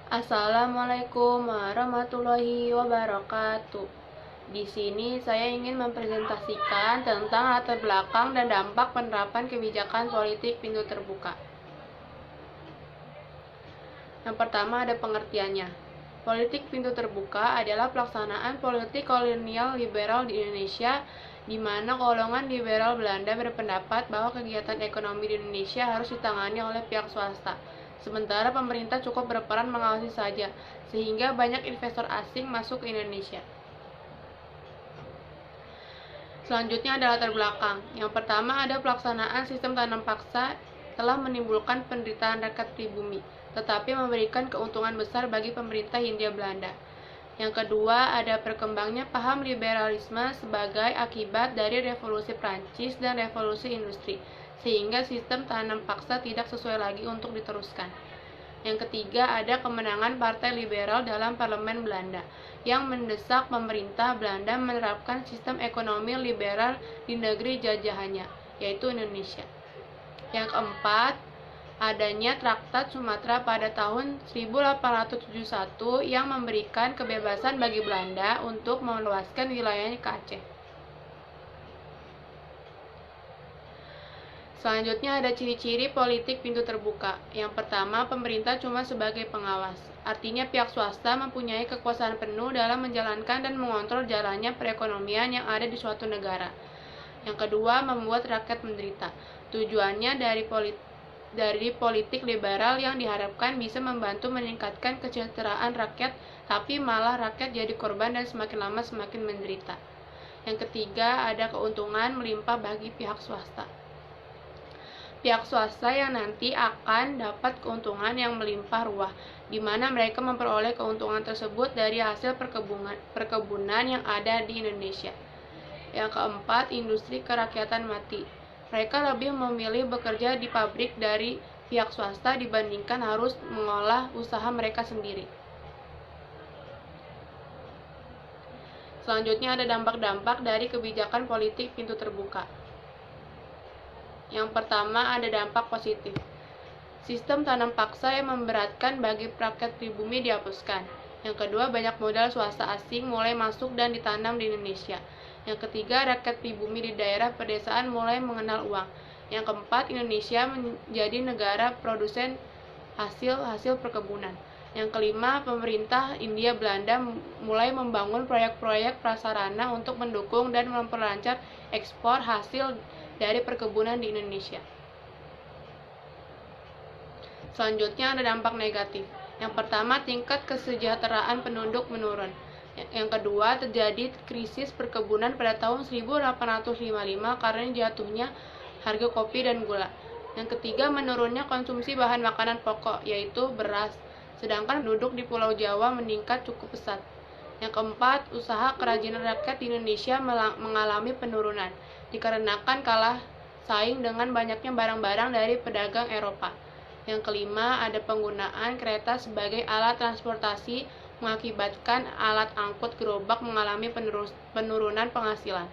Assalamualaikum warahmatullahi wabarakatuh. Di sini saya ingin mempresentasikan tentang latar belakang dan dampak penerapan kebijakan politik pintu terbuka. Yang pertama ada pengertiannya. Politik pintu terbuka adalah pelaksanaan politik kolonial liberal di Indonesia, di mana golongan liberal Belanda berpendapat bahwa kegiatan ekonomi di Indonesia harus ditangani oleh pihak swasta. Sementara pemerintah cukup berperan mengawasi saja, sehingga banyak investor asing masuk ke Indonesia. Selanjutnya ada latar belakang. Yang pertama ada pelaksanaan sistem tanam paksa telah menimbulkan penderitaan rakyat pribumi, tetapi memberikan keuntungan besar bagi pemerintah Hindia Belanda. Yang kedua ada perkembangnya paham liberalisme sebagai akibat dari revolusi Prancis dan revolusi industri, sehingga sistem tanam paksa tidak sesuai lagi untuk diteruskan. Yang ketiga ada kemenangan Partai Liberal dalam Parlemen Belanda, yang mendesak pemerintah Belanda menerapkan sistem ekonomi liberal di negeri jajahannya, yaitu Indonesia. Yang keempat, adanya Traktat Sumatera pada tahun 1871 yang memberikan kebebasan bagi Belanda untuk meluaskan wilayahnya ke Aceh. Selanjutnya ada ciri-ciri politik pintu terbuka. Yang pertama, pemerintah cuma sebagai pengawas. Artinya pihak swasta mempunyai kekuasaan penuh dalam menjalankan dan mengontrol jalannya perekonomian yang ada di suatu negara. Yang kedua, membuat rakyat menderita. Tujuannya dari politik liberal yang diharapkan bisa membantu meningkatkan kesejahteraan rakyat, tapi malah rakyat jadi korban dan semakin lama semakin menderita. Yang ketiga, ada keuntungan melimpah bagi pihak swasta. Pihak swasta yang nanti akan dapat keuntungan yang melimpah ruah, di mana mereka memperoleh keuntungan tersebut dari hasil perkebunan yang ada di Indonesia. Yang keempat, industri kerakyatan mati. Mereka lebih memilih bekerja di pabrik dari pihak swasta dibandingkan harus mengolah usaha mereka sendiri. Selanjutnya ada dampak-dampak dari kebijakan politik pintu terbuka. Yang pertama ada dampak positif. Sistem tanam paksa yang memberatkan bagi rakyat pribumi dihapuskan. Yang kedua, banyak modal swasta asing mulai masuk dan ditanam di Indonesia. Yang ketiga, rakyat pribumi di daerah pedesaan mulai mengenal uang. Yang keempat, Indonesia menjadi negara produsen hasil perkebunan. Yang kelima, pemerintah Hindia Belanda mulai membangun proyek-proyek prasarana untuk mendukung dan memperlancar ekspor hasil dari perkebunan di Indonesia. Selanjutnya ada dampak negatif. Yang pertama, tingkat kesejahteraan penduduk menurun. Yang kedua, terjadi krisis perkebunan pada tahun 1855 karena jatuhnya harga kopi dan gula. Yang ketiga, menurunnya konsumsi bahan makanan pokok, yaitu beras, sedangkan penduduk di Pulau Jawa meningkat cukup pesat. Yang keempat, usaha kerajinan rakyat di Indonesia mengalami penurunan, dikarenakan kalah saing dengan banyaknya barang-barang dari pedagang Eropa. Yang kelima, ada penggunaan kereta sebagai alat transportasi mengakibatkan alat angkut gerobak mengalami penurunan penghasilan.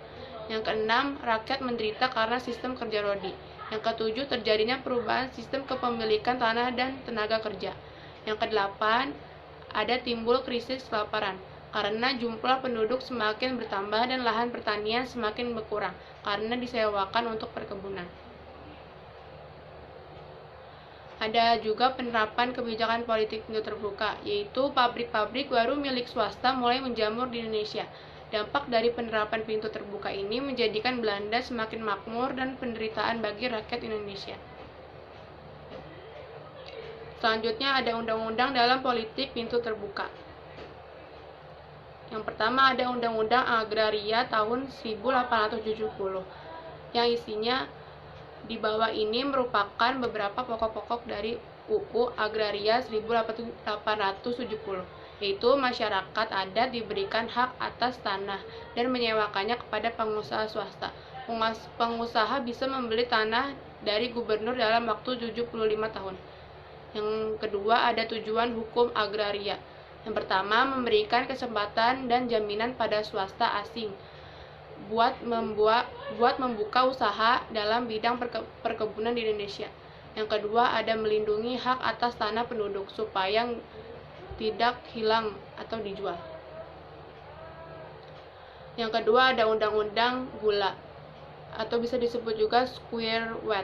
Yang keenam, rakyat menderita karena sistem kerja rodi. Yang ketujuh, terjadinya perubahan sistem kepemilikan tanah dan tenaga kerja. Yang kedelapan, ada timbul krisis kelaparan karena jumlah penduduk semakin bertambah dan lahan pertanian semakin berkurang karena disewakan untuk perkebunan. Ada juga penerapan kebijakan politik pintu terbuka, yaitu pabrik-pabrik baru milik swasta mulai menjamur di Indonesia. Dampak dari penerapan pintu terbuka ini menjadikan Belanda semakin makmur dan penderitaan bagi rakyat Indonesia. Selanjutnya ada undang-undang dalam politik pintu terbuka. Yang pertama ada Undang-Undang Agraria tahun 1870, yang isinya di bawah ini merupakan beberapa pokok-pokok dari UU Agraria 1870, yaitu masyarakat adat diberikan hak atas tanah dan menyewakannya kepada pengusaha swasta. Pengusaha bisa membeli tanah dari gubernur dalam waktu 75 tahun. Yang kedua ada tujuan hukum agraria. Yang pertama, memberikan kesempatan dan jaminan pada swasta asing buat membuka usaha dalam bidang perkebunan di Indonesia. Yang kedua, ada melindungi hak atas tanah penduduk supaya tidak hilang atau dijual. Yang kedua ada Undang-Undang Gula atau bisa disebut juga Squirewet.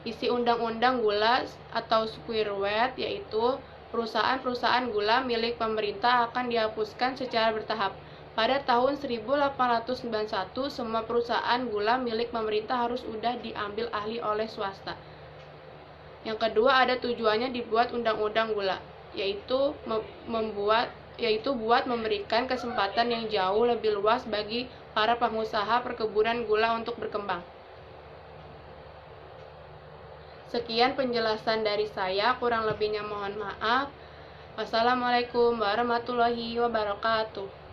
Isi Undang-Undang Gula atau Squirewet yaitu perusahaan-perusahaan gula milik pemerintah akan dihapuskan secara bertahap. Pada tahun 1891, semua perusahaan gula milik pemerintah harus sudah diambil alih oleh swasta. Yang kedua ada tujuannya dibuat Undang-Undang Gula, yaitu buat memberikan kesempatan yang jauh lebih luas bagi para pengusaha perkebunan gula untuk berkembang. Sekian penjelasan dari saya, kurang lebihnya mohon maaf. Wassalamualaikum warahmatullahi wabarakatuh.